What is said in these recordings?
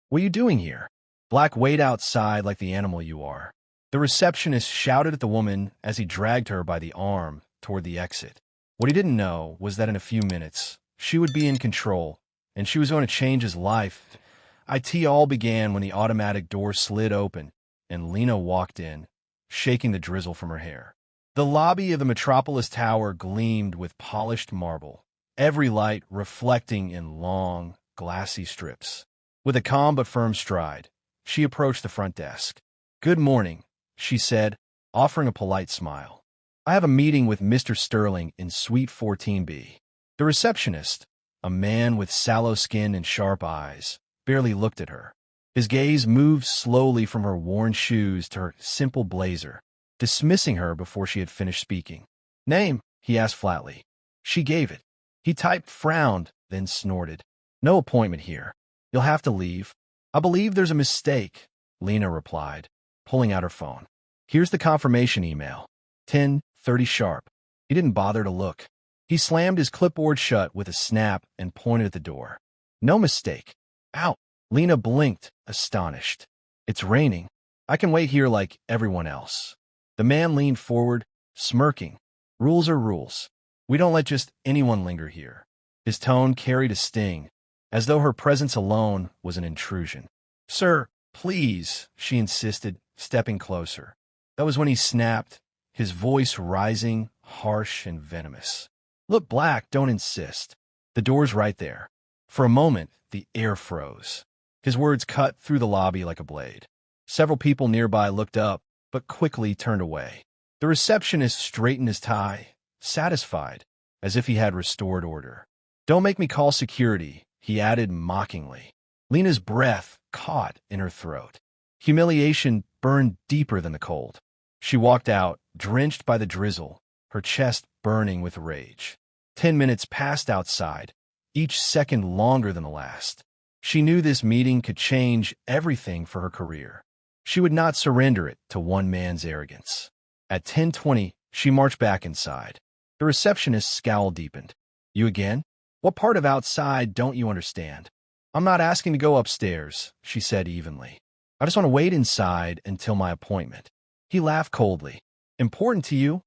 "What are you doing here?" Black, "Wait outside like the animal you are." The receptionist shouted at the woman as he dragged her by the arm toward the exit. What he didn't know was that in a few minutes, she would be in control, and she was going to change his life. It all began when the automatic door slid open, and Lena walked in, shaking the drizzle from her hair. The lobby of the Metropolis Tower gleamed with polished marble, every light reflecting in long, glassy strips. With a calm but firm stride, she approached the front desk. "Good morning," she said, offering a polite smile. "I have a meeting with Mr. Sterling in Suite 14B. The receptionist, a man with sallow skin and sharp eyes, barely looked at her. His gaze moved slowly from her worn shoes to her simple blazer, dismissing her before she had finished speaking. "Name?" he asked flatly. She gave it. He typed, frowned, then snorted. "No appointment here. You'll have to leave." "I believe there's a mistake," Lena replied, pulling out her phone. "Here's the confirmation email. 10:30 sharp." He didn't bother to look. He slammed his clipboard shut with a snap and pointed at the door. "No mistake." "Out." Lena blinked, astonished. "It's raining. I can wait here like everyone else." The man leaned forward, smirking. "Rules are rules. We don't let just anyone linger here." His tone carried a sting, as though her presence alone was an intrusion. "Sir, please," she insisted, stepping closer. That was when he snapped, his voice rising, harsh and venomous. "Look, Black, don't insist. The door's right there." For a moment, the air froze. His words cut through the lobby like a blade. Several people nearby looked up, but quickly turned away. The receptionist straightened his tie, satisfied, as if he had restored order. "Don't make me call security," he added mockingly. Lena's breath caught in her throat. Humiliation burned deeper than the cold. She walked out, drenched by the drizzle, her chest burning with rage. 10 minutes passed outside, each second longer than the last. She knew this meeting could change everything for her career. She would not surrender it to one man's arrogance. At 10:20, she marched back inside. The receptionist's scowl deepened. "You again? What part of outside don't you understand?" "I'm not asking to go upstairs," she said evenly. "I just want to wait inside until my appointment." He laughed coldly. "Important to you?"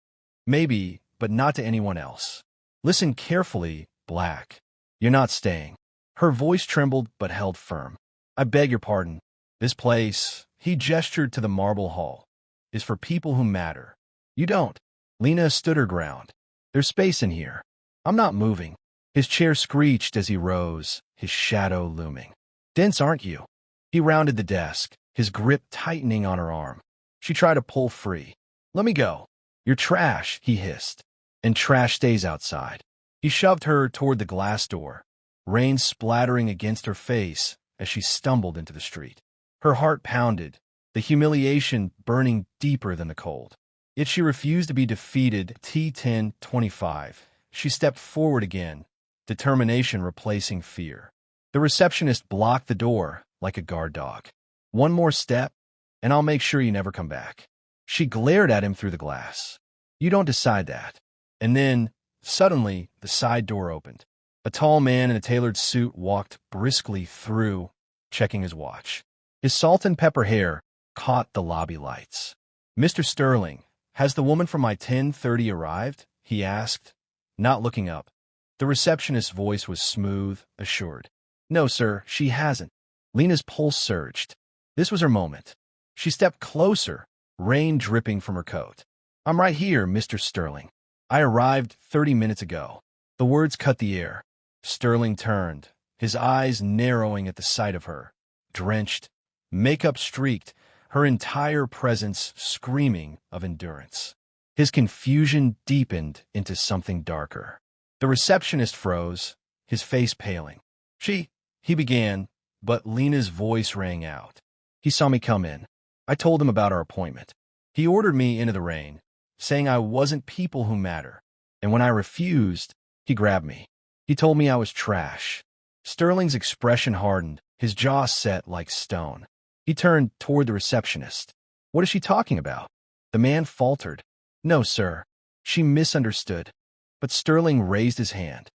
"Maybe, but not to anyone else." "Listen carefully, Black. You're not staying." Her voice trembled but held firm. "I beg your pardon. This place," he gestured to the marble hall, "is for people who matter. You don't." Lena stood her ground. "There's space in here. I'm not moving." His chair screeched as he rose, his shadow looming. "Dense, aren't you?" He rounded the desk, his grip tightening on her arm. She tried to pull free. "Let me go." "You're trash," he hissed, "and trash stays outside." He shoved her toward the glass door, rain splattering against her face as she stumbled into the street. Her heart pounded, the humiliation burning deeper than the cold. Yet she refused to be defeated. T10:25. She stepped forward again, determination replacing fear. The receptionist blocked the door like a guard dog. "One more step, and I'll make sure you never come back." She glared at him through the glass. "You don't decide that." And then, suddenly, the side door opened. A tall man in a tailored suit walked briskly through, checking his watch. His salt and pepper hair caught the lobby lights. "Mr. Sterling, has the woman from my 10:30 arrived?" he asked, not looking up. The receptionist's voice was smooth, assured. "No, sir, she hasn't." Lena's pulse surged. This was her moment. She stepped closer, rain dripping from her coat. "I'm right here, Mr. Sterling. I arrived 30 minutes ago." The words cut the air. Sterling turned, his eyes narrowing at the sight of her, drenched, makeup streaked, her entire presence screaming of endurance. His confusion deepened into something darker. The receptionist froze, his face paling. He began, but Lena's voice rang out. "He saw me come in. I told him about our appointment. He ordered me into the rain, saying I wasn't people who matter. And when I refused, he grabbed me. He told me I was trash." Sterling's expression hardened, his jaw set like stone. He turned toward the receptionist. "What is she talking about?" The man faltered. "No, sir." She misunderstood, but Sterling raised his hand.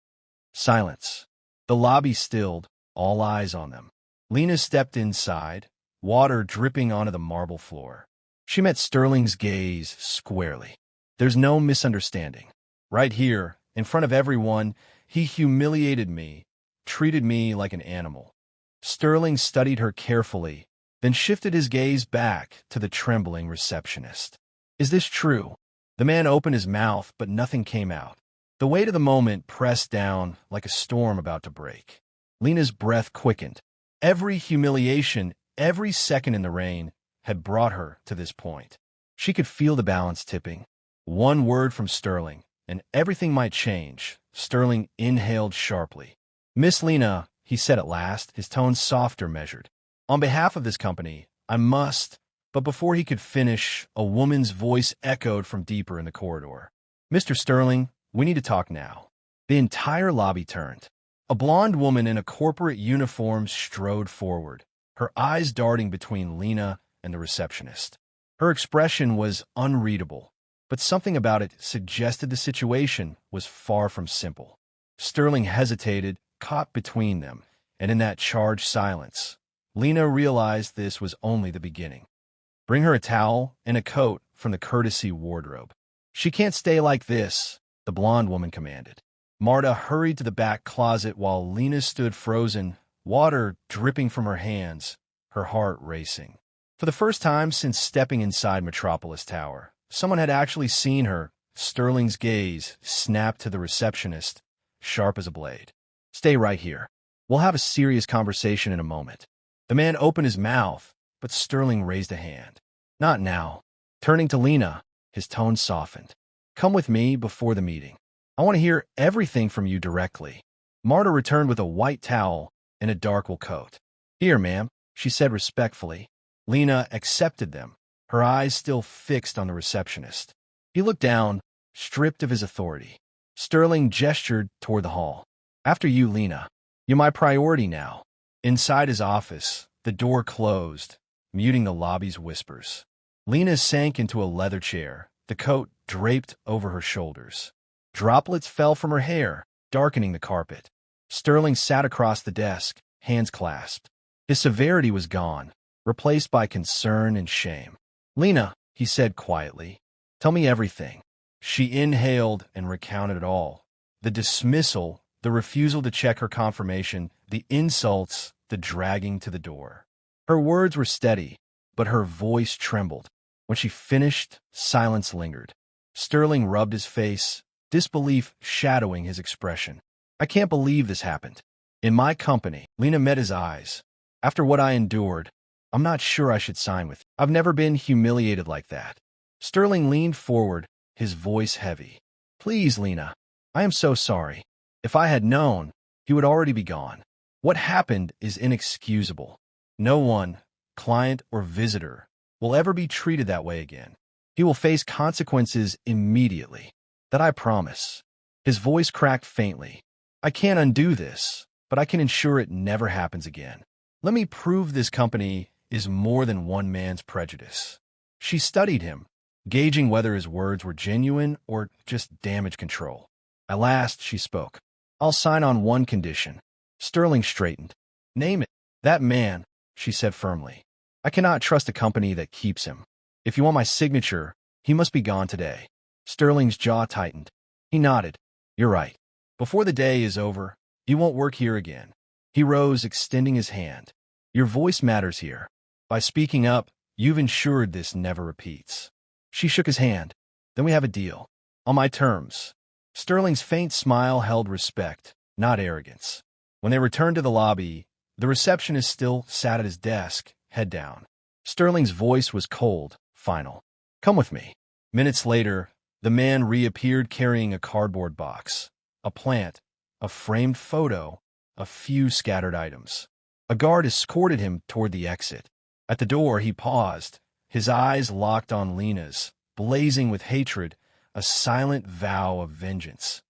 Silence. The lobby stilled, all eyes on them. Lena stepped inside, water dripping onto the marble floor. She met Sterling's gaze squarely. There's no misunderstanding. Right here, in front of everyone, he humiliated me, treated me like an animal. Sterling studied her carefully, then shifted his gaze back to the trembling receptionist. Is this true? The man opened his mouth, but nothing came out. The weight of the moment pressed down like a storm about to break. Lena's breath quickened. Every humiliation, every second in the rain, had brought her to this point. She could feel the balance tipping. One word from Sterling, and everything might change. Sterling inhaled sharply. Miss Lena, he said at last, his tone softer, measured. On behalf of this company, I must... But before he could finish, a woman's voice echoed from deeper in the corridor. Mr. Sterling, we need to talk now. The entire lobby turned. A blonde woman in a corporate uniform strode forward, her eyes darting between Lena and the receptionist. Her expression was unreadable, but something about it suggested the situation was far from simple. Sterling hesitated, caught between them, and in that charged silence, Lena realized this was only the beginning. Bring her a towel and a coat from the courtesy wardrobe. She can't stay like this, the blonde woman commanded. Marta hurried to the back closet while Lena stood frozen, water dripping from her hands, her heart racing. For the first time since stepping inside Metropolis Tower, someone had actually seen her. Sterling's gaze snapped to the receptionist, sharp as a blade. Stay right here. We'll have a serious conversation in a moment. The man opened his mouth, but Sterling raised a hand. Not now. Turning to Lena, his tone softened. Come with me before the meeting. I want to hear everything from you directly. Marta returned with a white towel and a dark wool coat. Here, ma'am, she said respectfully. Lena accepted them, her eyes still fixed on the receptionist. He looked down, stripped of his authority. Sterling gestured toward the hall. After you, Lena. You're my priority now. Inside his office, the door closed, muting the lobby's whispers. Lena sank into a leather chair, the coat draped over her shoulders. Droplets fell from her hair, darkening the carpet. Sterling sat across the desk, hands clasped. His severity was gone, replaced by concern and shame. Lena, he said quietly, tell me everything. She inhaled and recounted it all. The dismissal, the refusal to check her confirmation, the insults, the dragging to the door. Her words were steady, but her voice trembled. When she finished, silence lingered. Sterling rubbed his face, disbelief shadowing his expression. I can't believe this happened. In my company, Lena met his eyes. After what I endured, I'm not sure I should sign with you. I've never been humiliated like that. Sterling leaned forward, his voice heavy. Please, Lena, I am so sorry. If I had known, he would already be gone. What happened is inexcusable. No one, client or visitor, will ever be treated that way again. He will face consequences immediately. That I promise. His voice cracked faintly. I can't undo this, but I can ensure it never happens again. Let me prove this company is more than one man's prejudice. She studied him, gauging whether his words were genuine or just damage control. At last, she spoke. I'll sign on one condition. Sterling straightened. Name it. That man, she said firmly. I cannot trust a company that keeps him. If you want my signature, he must be gone today. Sterling's jaw tightened. He nodded. You're right. Before the day is over, you won't work here again. He rose, extending his hand. Your voice matters here. By speaking up, you've ensured this never repeats. She shook his hand. Then we have a deal. On my terms. Sterling's faint smile held respect, not arrogance. When they returned to the lobby, the receptionist still sat at his desk, head down. Sterling's voice was cold, final. Come with me. Minutes later, the man reappeared carrying a cardboard box, a plant, a framed photo, a few scattered items. A guard escorted him toward the exit. At the door, he paused, his eyes locked on Lena's, blazing with hatred, a silent vow of vengeance.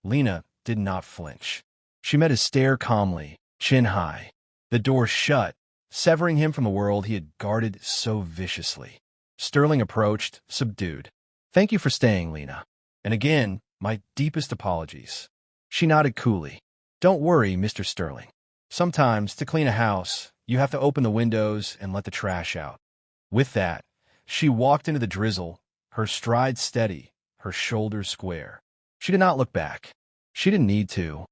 Lena did not flinch. She met his stare calmly, chin high. The door shut, severing him from the world he had guarded so viciously. Sterling approached, subdued. Thank you for staying, Lena. And again, my deepest apologies. She nodded coolly. Don't worry, Mr. Sterling. Sometimes, to clean a house, You have to open the windows and let the trash out." With that, she walked into the drizzle, her stride steady, her shoulders square. She did not look back. She didn't need to.